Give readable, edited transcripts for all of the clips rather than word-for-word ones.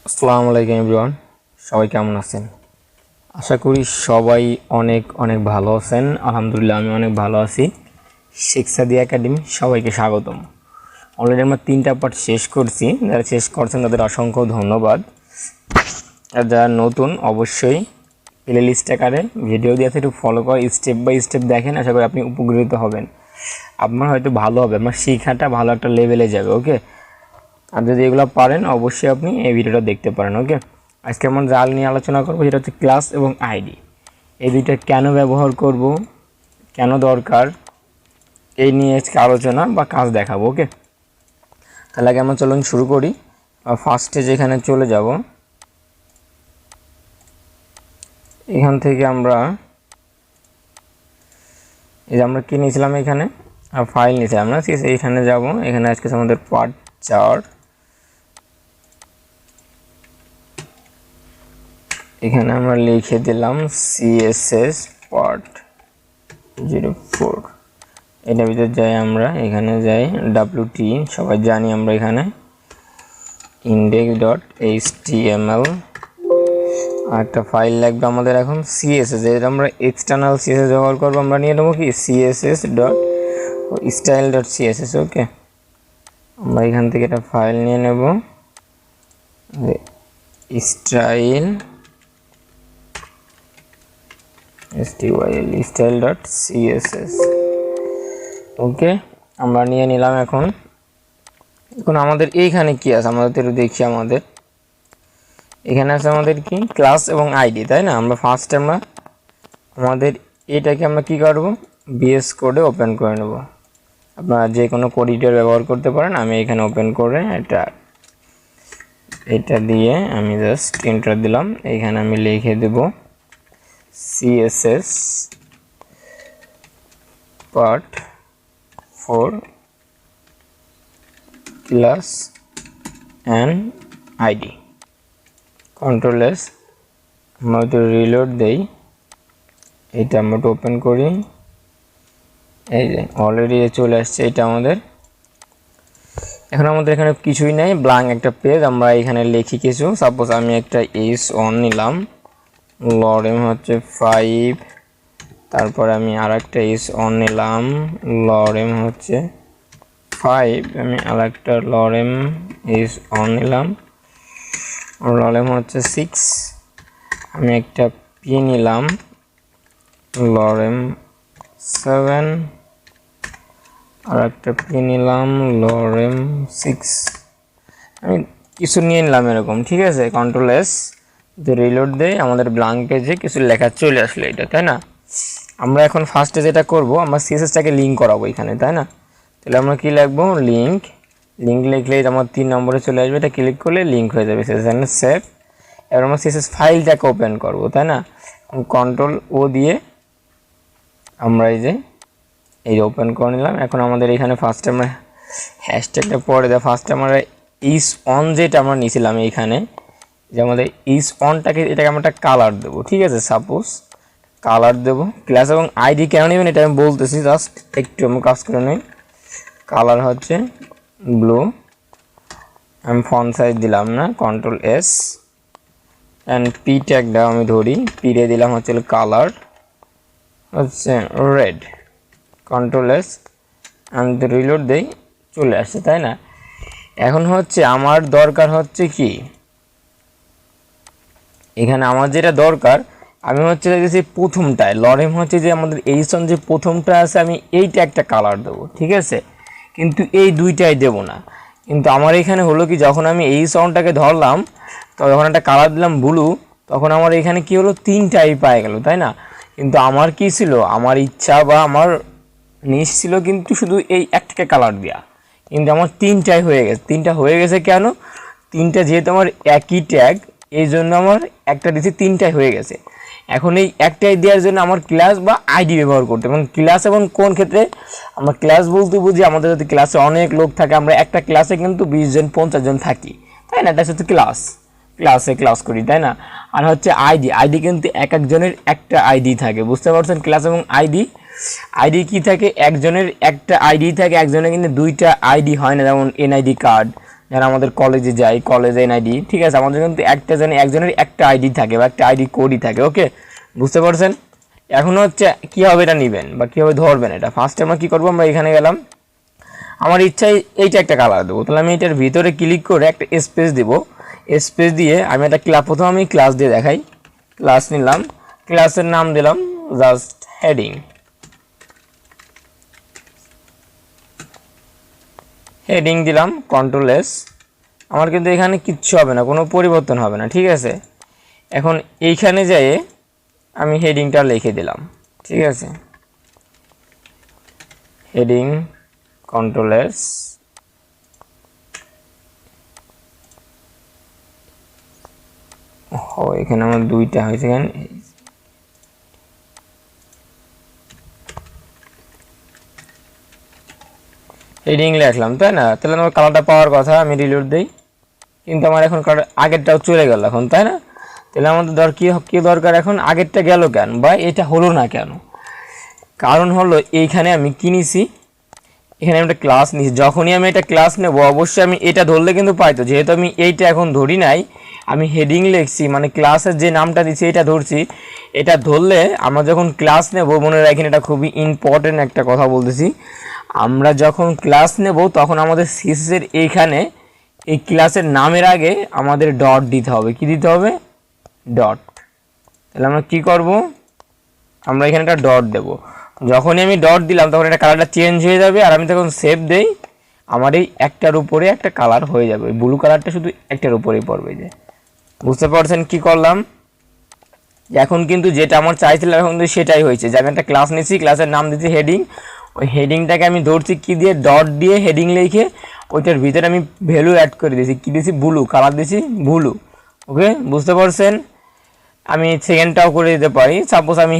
আসসালামু আলাইকুম এভরিওয়ান, সবাই কেমন আছেন? আশা করি সবাই অনেক অনেক ভালো আছেন। আলহামদুলিল্লাহ আমি অনেক ভালো আছি। শেখসাদি একাডেমি সবাইকে স্বাগতম। অলরেডি আমরা 3টা পার্ট শেষ করছি। যারা শেষ করছেন তাদের অসংখ্য ধন্যবাদ। আর যারা নতুন অবশ্যই প্লে লিস্ট আকারে ভিডিও দিয়ে একটু ফলো করে স্টেপ বাই স্টেপ দেখেন। আশা করি আপনি উপকৃত হবেন। আপনার হয়তো ভালো হবে, আপনার শিক্ষাটা ভালো একটা লেভেলে যাবে। ওকে, আর যদি এগুলো পারেন অবশ্যই আপনি এই ভিডিওটা দেখতে পারেন। ওকে, আজকে আমরা জাল নিয়ে আলোচনা করব, যেটা হচ্ছে ক্লাস এবং আইডি। এই দুইটা কেন ব্যবহার করব, কেন দরকার, এই নিয়ে আজকে আলোচনা বা কাজ দেখাবো। ওকে, তাহলে আগে আমরা চলুন শুরু করি। ফার্স্টে যেখানে চলে যাব, এখান থেকে আমরা এই যে আমরা কি নিয়েছিলাম, এখানে ফাইল নিয়েছিলাম না, ঠিক আছে। এইখানে যাব, এখানে আজকে আমাদের পার্ট 4। এখানে আমরা লিখে দিলাম CSS part-04। এটার ভিতরে যাই, আমরা এখানে যাই WT, সবাই জানি আমরা এখানে index.html। আর একটা ফাইল লাগবে আমাদের এখন CSS, যেটা আমরা এক্সটার্নাল CSS ব্যবহার করবো। আমরা নিয়ে নেবো কি css.style.css। ওকে, আমরা এখান থেকে একটা ফাইল নিয়ে নেব style.css। ওকে, আমরা নিয়ে নিলাম। এখন আমাদের এইখানে কি আছে আমাদের একটু দেখি। আমাদের এখানে আছে আমাদের কি ক্লাস এবং আইডি, তাই না? আমরা ফার্স্ট আমাদের এটাকে আমরা কি করব, VS কোডে ওপেন করে নেব। আপনারা যে কোনো কোড এডিটর ব্যবহার করতে পারেন। আমি এখানে ওপেন করে এটা দিয়ে আমি জাস্ট এন্টার দিলাম। এখানে আমি লিখে দেব CSS part-04 class and ID। Ctrl S, আমরা তো রিলোড দেই, এটা আমরা ওপেন করি। এই যে অলরেডি চলে আসছে এটা আমাদের। এখন আমাদের এখানে কিছুই নাই, ব্ল্যাঙ্ক একটা পেজ। আমরা এখানে লিখি কিছু। সাপোজ আমি একটা s1 নিলাম, লরেম হচ্ছে 5। তারপর আমি আরেকটা s1 নিলাম, লরেম হচ্ছে 5। আমি আরেকটা লরেম s1 নিলাম, লরেম হচ্ছে 6। আমি একটা p নিলাম, লরেম 7। আর একটা p নিলাম, লরেম 6। আমি কিছু নিয়ে নিলাম এরকম, ঠিক আছে। কন্ট্রোল S যে রিলোড দেয়, আমাদের ব্ল্যাঙ্ক পেজে কিছু লেখা চলে আসলো এটা, তাই না? আমরা এখন ফার্স্টে যেটা করব, আমরা CSS-টাকে লিঙ্ক করাবো এখানে, তাই না? তাহলে আমরা কি লিখবো, লিঙ্ক লিখলে আমার 3 নম্বরে চলে আসবে। এটা ক্লিক করলে লিঙ্ক হয়ে যাবে সেখানে সেভ। এবার আমরা CSS ফাইলটাকে ওপেন করব, তাই না? কন্ট্রোল O দিয়ে আমরা এই যে ওপেন করে নিলাম। এখন আমাদের এখানে ফার্স্টে আমরা হ্যাশট্যাগটা পরে দেয়। ফার্স্টে আমরা is1 যেটা আমরা নিয়েছিলাম এইখানে, যে আমাদের is1টাকে এটাকে আমরা একটা কালার দেবো, ঠিক আছে। সাপোজ কালার দেবো। ক্লাস এবং আইডি কেন নেবেন এটা আমি বলতেছি, জাস্ট একটু আমি কাজ করে নিই। কালার হচ্ছে ব্লু, আমি ফন্ট সাইজ দিলাম না, কন্ট্রোল S অ্যান্ড P ট্যাগটা আমি ধরি, পিরে দিলাম হচ্ছে কালার হচ্ছে রেড, কন্ট্রোল S আমি রিলোড দেই, চলে আসছে, তাই না? এখন হচ্ছে আমার দরকার হচ্ছে কি, এখানে আমার যেটা দরকার, আমি হচ্ছে দেখেছি প্রথমটায় লরেম হচ্ছে যে আমাদের এইসন যে প্রথমটা আছে, আমি এইটা একটা কালার দেবো, ঠিক আছে। কিন্তু এই দুইটাই দেব না। কিন্তু আমার এখানে হলো কি, যখন আমি এই সাউন্ডটাকে ধরলাম, তো যখন একটা কালার দিলাম ব্লু, তখন আমার এখানে কি হলো, 3টাই পায়ে গেল, তাই না? কিন্তু আমার কি ছিল, আমার ইচ্ছা বা আমার নিশ ছিল কিন্তু শুধু এই একটাকে কালার দেওয়া, কিন্তু আমার 3টাই হয়ে গেছে। 3টা হয়ে গেছে কেন? 3টা যেহেতু আমার একই ট্যাগ, এই জন্য আমার একটা দিচ্ছি, 3টাই হয়ে গেছে। এখন এই একটাই দেওয়ার জন্য আমার ক্লাস বা আইডি ব্যবহার করতে, এবং ক্লাস এবং কোন ক্ষেত্রে আমরা ক্লাস বলতে বুঝি, আমাদের যদি ক্লাসে অনেক লোক থাকে, আমরা একটা ক্লাসে কিন্তু 20 জন 50 জন থাকি, তাই না? এটা হচ্ছে ক্লাসে ক্লাস করি, তাই না? আর হচ্ছে আইডি কিন্তু এক একজনের একটা আইডি থাকে, বুঝতে পারছেন? ক্লাস এবং আইডি কি থাকে, একজনের একটা আইডি থাকে, একজনের কিন্তু 2টা আইডি হয় না। যেমন NID কার্ড, যারা আমাদের কলেজে যাই, কলেজ এনআইডি, ঠিক আছে, আমাদের কিন্তু একজনের একটা আইডি থাকে বা একটা আইডি কোডই থাকে। ওকে, বুঝতে পারছেন? এখন হচ্ছে কীভাবে এটা নেবেন বা কীভাবে ধরবেন এটা। ফার্স্টে আমরা কী করবো, আমরা এখানে গেলাম, আমার ইচ্ছায় এইটা একটা কালার দেবো, তাহলে আমি এটার ভিতরে ক্লিক করে একটা স্পেস দিব। স্পেস দিয়ে আমি একটা প্রথমে আমি ক্লাস দিয়ে দেখাই। ক্লাস নিলাম, ক্লাসের নাম দিলাম জাস্ট হেডিং। হেডিং দিলাম, কন্ট্রোল-S। আমার কিন্তু এখানে কিচ্ছু হবে না, কোনো পরিবর্তন হবে না, ঠিক আছে। এখন এইখানে যেয়ে আমি হেডিংটা লিখে দিলাম, ঠিক আছে, হেডিং, কন্ট্রোল-S। ও এখানে আমার দুইটা হয়েছে, এখানে হেডিং লিখলাম, তাই না? তাহলে আমার কালারটা পাওয়ার কথা, আমি রিলোড দিই, কিন্তু আমার এখন কালার আগেরটাও চলে গেল এখন, তাই না? তাহলে আমাদের কি দরকার এখন, আগেরটা গেল কেন বা এটা হলো না কেন? কারণ হলো এইখানে আমি কি নিছি, এখানে আমি একটা ক্লাস নিছি। যখনই আমি এটা ক্লাস নেব অবশ্যই আমি এটা ধরলে কিন্তু পাইতো, যেহেতু আমি এইটা এখন ধরি নাই, আমি হেডিং লিখছি, মানে ক্লাসের যে নামটা দিচ্ছি এটা ধরছি। এটা ধরলে আমরা যখন ক্লাস নেব, মনে রাখেন এটা খুবই ইম্পর্টেন্ট একটা কথা বলতেছি, আমরা যখন ক্লাস নেব তখন আমাদের সিএসএস এইখানে এই ক্লাসের নামের আগে আমাদের ডট দিতে হবে। কি দিতে হবে? ডট। তাহলে আমরা কি করব, আমরা এখানে একটা ডট দেব। যখনই আমি ডট দিলাম তখন এটা কালারটা চেঞ্জ হয়ে যাবে, আর আমি তখন সেভ দেই, আমার এই একটার উপরে একটা কালার হয়ে যাবে, ব্লু কালারটা শুধু একটার উপরেই পড়বে। যে বুঝতে পারছেন কি করলাম? এখন কিন্তু যেটা আমার চাইছিলাম এখন কিন্তু সেটাই হয়েছে, যে আমি একটা ক্লাস নিচ্ছি, ক্লাসের নাম দিচ্ছি হেডিং, ওই হেডিংটাকে আমি ধরছি কি দিয়ে, ডট দিয়ে হেডিং লিখে ওইটার ভিতরে আমি ভ্যালু অ্যাড করে দিয়েছি, কি দিয়েছি, ব্লু কালার দিয়েছি, ব্লু। ওকে, বুঝতে পারছেন? আমি সেকেন্ডটাও করে দিতে পারি, সাপোজ আমি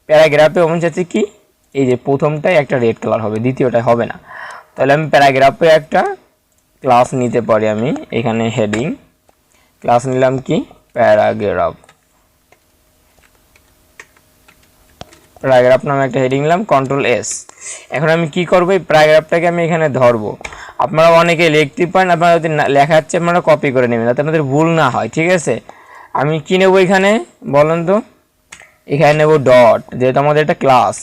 প্যারাগ্রাফে আমি চাচ্ছি কি, এই যে প্রথমটাই একটা রেড কালার হবে, দ্বিতীয়টা হবে না, তাহলে আমি প্যারাগ্রাফে একটা ক্লাস নিতে পারি। আমি এখানে হেডিং ক্লাস নিলাম কি, প্যারাগ্রাফ নামে একটা হেডিং নিলাম, কন্ট্রোল-S। এখন আমি কি করবো, এই প্যারাগ্রাফটাকে আমি এখানে ধরবো। আপনারা অনেকে লিখতে পারেন, আপনারা যদি লেখা হচ্ছে আপনারা কপি করে নেবেন যাতে আপনাদের ভুল না হয়, ঠিক আছে। আমি কি নেব এখানে বলেন তো, এখানে নেব ডট, যেহেতু আমাদের এটা ক্লাস।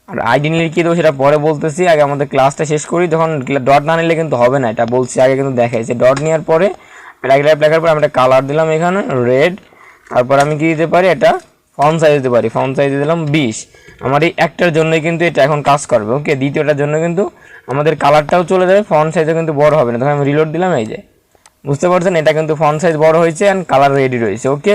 আর আইডি নিলে কী দেবো সেটা পরে বলতেছি, আগে আমাদের ক্লাসটা শেষ করি। যখন ডট না নিলে কিন্তু হবে না, এটা বলছি আগে, কিন্তু দেখাইছে। ডট নেওয়ার পরে প্যারাগ্রাফ লেখার পরে আমি একটা কালার দিলাম এখানে রেড। তারপর আমি কি দিতে পারি, এটা ফন্ট সাইজ দিতে পারি, ফন্ট সাইজ দিলাম 20। আমার এই একটার জন্যই কিন্তু এটা এখন কাজ করবে। ওকে, দ্বিতীয়টার জন্য কিন্তু আমাদের কালারটাও চলে যাবে, ফন্ট সাইজও কিন্তু বড় হবে না। তখন আমি রিলোড দিলাম, এই যে বুঝতে পারছেন এটা কিন্তু ফন্ট সাইজ বড় হয়েছে অ্যান্ড কালার রেডি রয়েছে। ওকে,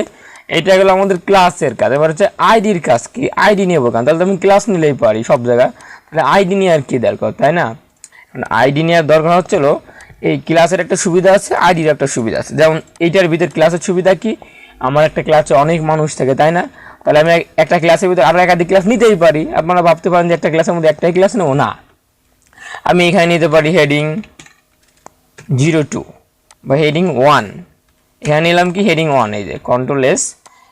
এটা গেলো আমাদের ক্লাসের কাজ। এবার হচ্ছে আইডির কাজ কি, আইডি নেবো কেন, তাহলে তুমি ক্লাস নিলেই পারি সব জায়গায়, তাহলে আইডি নিয়ে আর কি দরকার, তাই না? আইডি নেওয়ার দরকার হচ্ছিল, এই ক্লাসের একটা সুবিধা আছে, আইডির একটা সুবিধা আছে। যেমন এইটার ভিতর ক্লাসের সুবিধা কি, আমার একটা ক্লাসে অনেক মানুষ থাকে, তাই না? তাহলে আমি একটা ক্লাসের ভিতরে আরও একাধিক ক্লাস নিতেই পারি। আপনারা ভাবতে পারেন যে একটা ক্লাসের মধ্যে একটাই ক্লাস নেবো, না, আমি এখানে নিতে পারি হেডিং 02 বা হেডিং 1। এখানে নিলাম কি, হেডিং 1, এই যে কন্ট্রোল-S।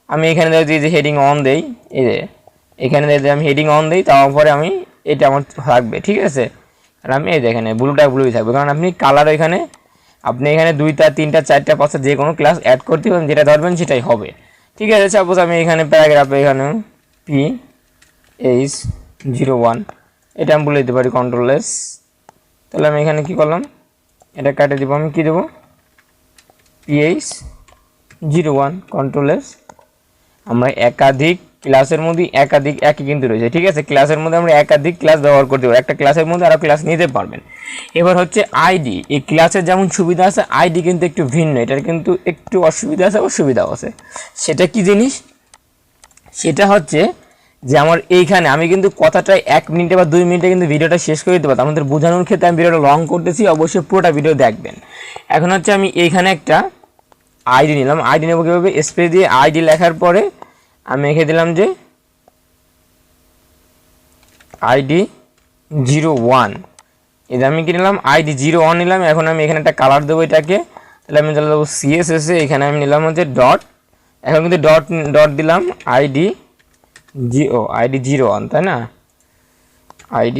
আমি এখানে যদি যে হেডিং 1 দেই, এই যে এখানে যদি আমি হেডিং 1 দিই, তারপরে আমি এটা আমার থাকবে, ঠিক আছে। আর আমি এই যে এখানে ব্লুটা ব্লুই থাকবে, কারণ আপনি কালার এখানে আপনি এখানে 2টা 3টা 4টা 5টা যে কোনো ক্লাস অ্যাড করতে পারেন, যেটা ধরবেন সেটাই হবে, ঠিক আছে। সাপোজ আমি এখানে প্যারাগ্রাফে এখানে PH01 এটা আমি বলে দিতে পারি, কন্ট্রোল-S। তাহলে আমি এখানে কি করলাম, এটা কাটে দিব, আমি কি দেবো, PH01 কন্ট্রোল-S। আমরা একাধিক ক্লাসের মধ্যে একাধিক একই কিন্তু রয়েছে, ঠিক আছে। ক্লাসের মধ্যে আমরা একাধিক ক্লাস ব্যবহার করতে পারি, একটা ক্লাসের মধ্যে আরও ক্লাস নিতে পারবেন। এবার হচ্ছে আইডি, এই ক্লাসের যেমন সুবিধা আছে আইডি কিন্তু একটু ভিন্ন, এটার কিন্তু একটু অসুবিধা আছে আবার সুবিধাও আছে। সেটা কি জিনিস, সেটা হচ্ছে যে আমার এইখানে আমি কিন্তু কথাটা 1 মিনিটে বা 2 মিনিটে কিন্তু ভিডিওটা শেষ করে দিতে পারতাম। আমাদের বোঝানোর ক্ষেত্রে আমি ভিডিওটা লং করতেছি, অবশ্যই পুরোটা ভিডিও দেখবেন। এখন হচ্ছে আমি এইখানে একটা আইডি নিলাম, আইডি নেব কীভাবে, স্পেস দিয়ে আইডি লেখার পরে আমি লিখে দিলাম যে ID 01। এটা আমি কি নিলাম, ID 01 নিলাম। এখন আমি এখানে একটা কালার দেবো এটাকে, তাহলে আমি চলে যাবো CSS এ, এখানে আমি নিলাম হচ্ছে ডট। এখন কিন্তু ডট দিলাম ID 01, তাই না, ID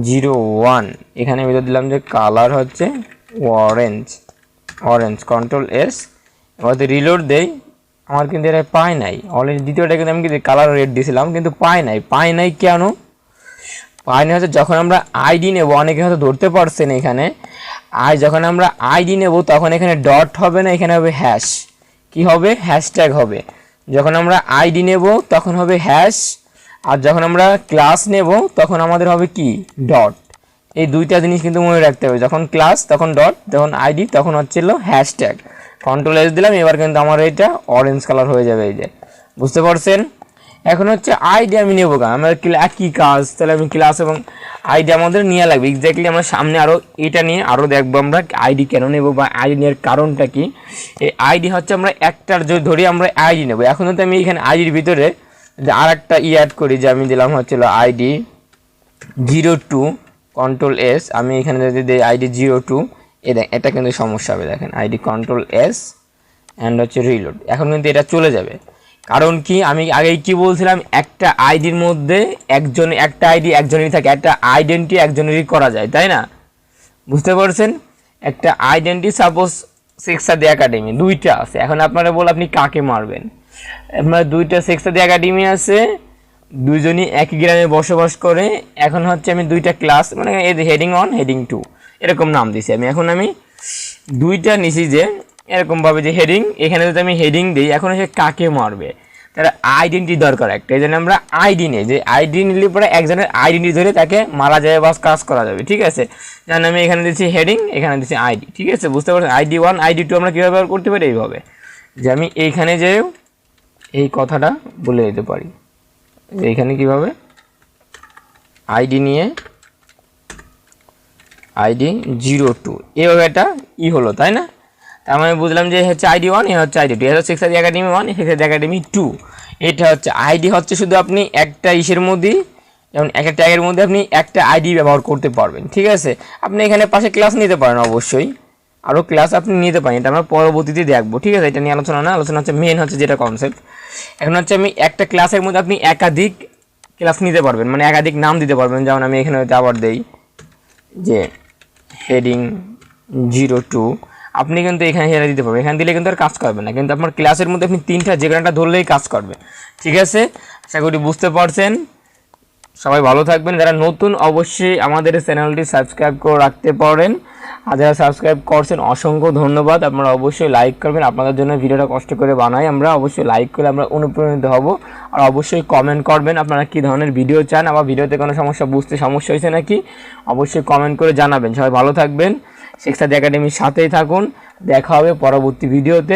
01। এখানে আমি দিলাম যে কালার হচ্ছে অরেঞ্জ কন্ট্রোল এস, এবার রিলোড দেই, আমার কিন্তু এটা পায় নাই। অলরেডি দ্বিতীয়টা কিন্তু আমি কিন্তু কালার রেড দিয়েছিলাম কিন্তু পায় নাই কেন পায় নাই? হচ্ছে যখন আমরা আইডি নেব, অনেকে হয়তো ধরতে পারছেন এখানে যখন আমরা আইডি নেব তখন এখানে ডট হবে না, এখানে হবে হ্যাশ। কি হবে? হ্যাশট্যাগ হবে। যখন আমরা আইডি নেব তখন হবে হ্যাশ, আর যখন আমরা ক্লাস নেব তখন আমাদের হবে কি? ডট। এই দুইটা জিনিস কিন্তু মনে রাখতে হবে, যখন ক্লাস তখন ডট, যখন আইডি তখন হচ্ছিল হ্যাশট্যাগ। কন্ট্রোল এস দিলাম, এবার কিন্তু আমার এটা অরেঞ্জ কালার হয়ে যাবে। এই যে বুঝতে পারছেন? এখন হচ্ছে আইডি আমি নেবো কেন? আমার একই কাজ, তাহলে আমি ক্লাস এবং আইডি আমাদের নিয়ে লাগবে এক্স্যাক্টলি। আমরা সামনে আরও এটা নিয়ে আরও দেখবো আমরা আইডি কেন নেবো বা আইডি নেওয়ার কারণটা কি। এই আইডি হচ্ছে আমরা একটার যদি ধরি আমরা আইডি নেবো। এখন যদি আমি এখানে আইডির ভিতরে আর একটা অ্যাড করি, যে আমি দিলাম হচ্ছিল আইডি 02, কন্ট্রোল এস, আমি এখানে যদি দিই আইডি 02, এটা কিন্তু সমস্যা হবে। দেখেন আইডি কন্ট্রোল এস অ্যান্ড হচ্ছে রিলোড, এখন কিন্তু এটা চলে যাবে। কারণ কি, আমি আগেই কি বলছিলাম, একটা আইডির মধ্যে একটা আইডি একজনেরই থাকে, একটা আইডেন্টি একজনেরই করা যায়, তাই না? বুঝতে পারছেন? একটা আইডেন্টি সাপোজ শেখসাদি একাডেমি দুইটা আছে, এখন আপনারা বল আপনি কাকে মারবেন? আপনার দুইটা শেখসাদি একাডেমি আছে, দুইজনই একই গ্রামে বসবাস করে। এখন হচ্ছে আমি দুইটা ক্লাস, মানে হেডিং 1 হেডিং 2 এরকম নাম দিছি আমি। এখন আমি দুইটা নিছি যে এরকমভাবে যে হেডিং, এখানে যদি আমি হেডিং দিই, এখন সে কাকে মারবে তার আইডেন্টি দরকার একটা। এই জন্য আমরা আইডি নিই, যে আইডি নিলে পরে একজনের আইডেন্টি ধরে তাকে মারা যাবে বা কাজ করা যাবে, ঠিক আছে? যেন আমি এখানে দিচ্ছি হেডিং, এখানে দিচ্ছি আইডি, ঠিক আছে? বুঝতে পারছেন? আইডি 1 আইডি 2 আমরা কীভাবে ব্যবহার করতে পারি? এইভাবে যে আমি এইখানে যে এই কথাটা বলে দিতে পারি, যে এইখানে কীভাবে আইডি নিয়ে আইডি 02 এভাবে একটা হলো, তাই না? তার মানে বুঝলাম যে হচ্ছে আইডি 1, এ হচ্ছে আইডি 2, এটা হচ্ছে শেখসাদি একাডেমি 1, শেখসাদি একাডেমি 2। এটা হচ্ছে আইডি হচ্ছে শুধু আপনি একটা ইসের মধ্যে, যেমন একটা ট্যাগের মধ্যে আপনি একটা আইডি ব্যবহার করতে পারবেন, ঠিক আছে? আপনি এখানে পাশে ক্লাস নিতে পারেন, অবশ্যই আরও ক্লাস আপনি নিতে পারেন, এটা আমরা পরবর্তীতে দেখবো, ঠিক আছে? এটা নিয়ে আলোচনা হচ্ছে মেন হচ্ছে যেটা কনসেপ্ট। এখন হচ্ছে আমি একটা ক্লাসের মধ্যে আপনি একাধিক ক্লাস নিতে পারবেন, মানে একাধিক নাম দিতে পারবেন। যেমন আমি এখানে আবার দেই যে হেডিং 02, আপনি কিন্তু এখানে হেরে দিতে পারবেন, এখানে দিলে কিন্তু আর কাজ করবে না, কিন্তু আপনার ক্লাসের মধ্যে আপনি তিনটা যে কোনোটা ধরলেই কাজ করবে, ঠিক আছে? আশা করি বুঝতে পারছেন। সবাই ভালো থাকবেন। যারা নতুন অবশ্যই আমাদের চ্যানেলটি সাবস্ক্রাইব করে রাখতে পারেন, আর যারা সাবস্ক্রাইব করছেন অসংখ্য ধন্যবাদ। আপনারা অবশ্যই লাইক করবেন, আপনাদের জন্য ভিডিওটা কষ্ট করে বানাই আমরা, অবশ্যই লাইক করে আমরা অনুপ্রাণিত হব। আর অবশ্যই কমেন্ট করবেন আপনারা কী ধরনের ভিডিও চান, আবার ভিডিওতে কোনো বুঝতে সমস্যা হয়েছে নাকি অবশ্যই কমেন্ট করে জানাবেন। সবাই ভালো থাকবেন, শেখসাদি একাডেমির সাথেই থাকুন, দেখা হবে পরবর্তী ভিডিওতে।